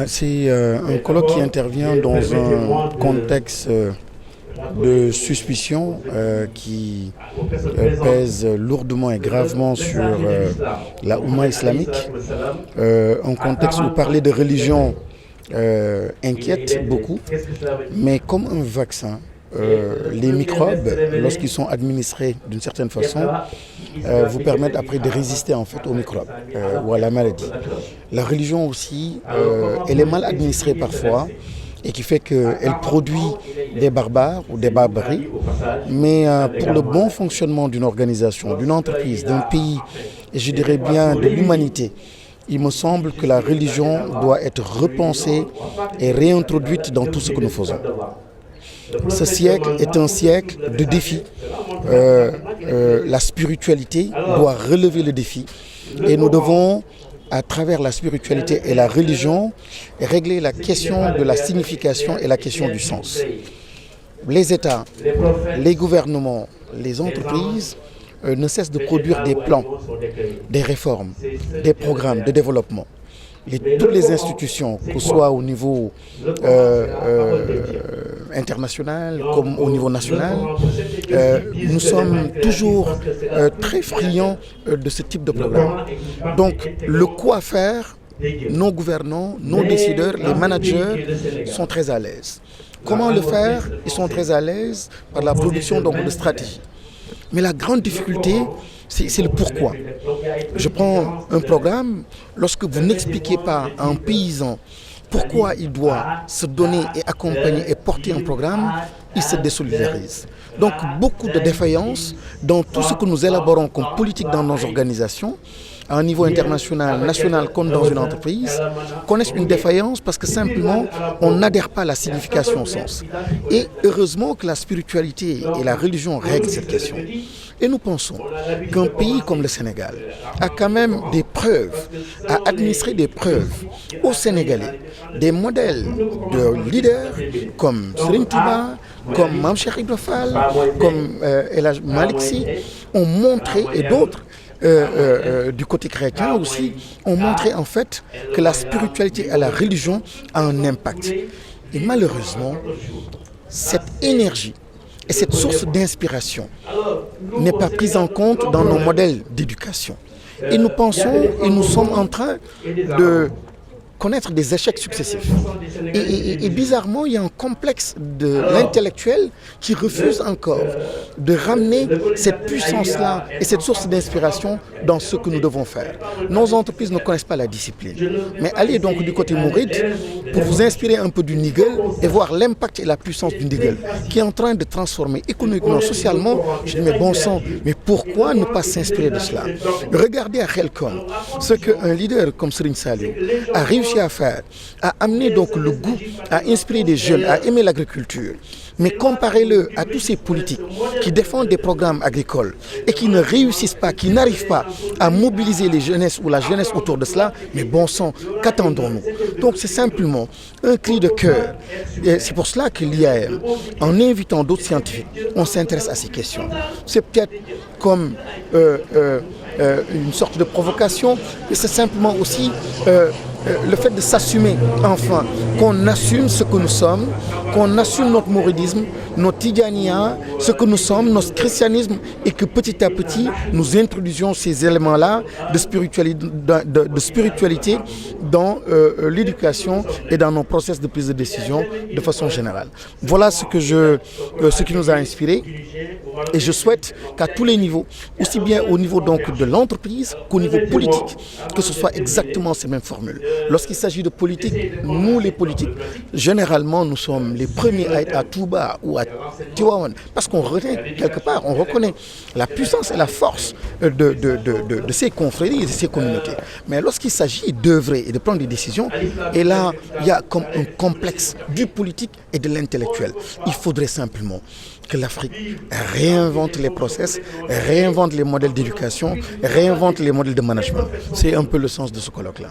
C'est un colloque qui intervient dans un contexte de suspicion qui pèse lourdement et gravement sur la Oumma islamique. Un contexte où parler de religion inquiète beaucoup, mais comme un vaccin, les microbes, lorsqu'ils sont administrés d'une certaine façon, vous permettent après de résister en fait aux microbes ou à la maladie. La religion aussi, elle est mal administrée parfois et qui fait qu'elle produit des barbares ou des barbaries, mais pour le bon fonctionnement d'une organisation, d'une entreprise, d'un pays, et je dirais bien de l'humanité, il me semble que la religion doit être repensée et réintroduite dans tout ce que nous faisons. Ce siècle est un siècle de défis. La spiritualité doit relever le défi et nous devons, à travers la spiritualité et la religion, régler la question de la signification et la question du sens. Les États, les gouvernements, les entreprises ne cessent de produire des plans, des réformes, des programmes de développement. Toutes les institutions, que ce soit au niveau international comme au niveau national, nous sommes toujours très friands de ce type de programme. Donc le quoi faire, nos gouvernants, nos décideurs, les managers sont très à l'aise. Comment le faire? Ils sont très à l'aise par la production donc, de stratégies. Mais la grande difficulté, c'est le pourquoi. Je prends un programme, lorsque vous n'expliquez pas à un paysan pourquoi il doit se donner et accompagner et porter un programme, il se désolidarise. Donc beaucoup de défaillances dans tout ce que nous élaborons comme politique dans nos organisations, à un niveau international, national comme dans une entreprise, connaissent une défaillance parce que simplement on n'adhère pas à la signification au sens. Et heureusement que la spiritualité et la religion règlent cette question. Et nous pensons qu'un pays comme le Sénégal a quand même des preuves, a administré des preuves aux Sénégalais, des modèles de leaders comme Serigne Touba, comme Mame Cheikh Ibra Fall, comme El Hadj Malick Sy, ont montré, et d'autres, du côté chrétien aussi, ont montré en fait que la spiritualité et la religion a un impact. Et malheureusement, cette énergie et cette source d'inspiration n'est pas prise en compte dans nos modèles d'éducation. Et nous pensons, et nous sommes en train de connaître des échecs successifs. Et bizarrement, il y a un complexe de l'intellectuel qui refuse encore de ramener cette puissance-là et cette source d'inspiration dans ce que nous devons faire. Nos entreprises ne connaissent pas la discipline. Mais allez donc du côté mouride pour vous inspirer un peu du Nigel et voir l'impact et la puissance du Nigel qui est en train de transformer économiquement, socialement. Je dis mais bon sang, mais pourquoi ne pas s'inspirer de cela? Regardez à Khelcom ce qu'un leader comme Serigne Saliou a réussi à faire, à amener donc le goût, à inspirer des jeunes, à aimer l'agriculture. Mais comparez-le à tous ces politiques qui défendent des programmes agricoles et qui ne réussissent pas, qui n'arrivent pas à mobiliser les jeunesses ou la jeunesse autour de cela, mais bon sang, qu'attendons-nous? Donc c'est simplement un cri de cœur. Et c'est pour cela que l'IAM, en invitant d'autres scientifiques, on s'intéresse à ces questions. C'est peut-être comme une sorte de provocation, mais c'est simplement aussi le fait de s'assumer enfin, qu'on assume ce que nous sommes, qu'on assume notre mouridisme, notre tidjaniya, ce que nous sommes, notre christianisme, et que petit à petit, nous introduisions ces éléments-là de spiritualité dans l'éducation et dans nos process de prise de décision de façon générale. Voilà ce qui nous a inspiré, et je souhaite qu'à tous les niveaux, aussi bien au niveau donc de l'entreprise qu'au niveau politique, que ce soit exactement ces mêmes formules. Lorsqu'il s'agit de politique, nous les politiques, généralement nous sommes les premiers à être à Touba ou à Tivaouane, parce qu'on reconnaît quelque part, on reconnaît la puissance et la force de ces confréries et de ces communautés. Mais lorsqu'il s'agit d'œuvrer et de prendre des décisions, et là il y a comme un complexe du politique et de l'intellectuel. Il faudrait simplement que l'Afrique réinvente les process, réinvente les modèles d'éducation, réinvente les modèles de management. C'est un peu le sens de ce colloque-là.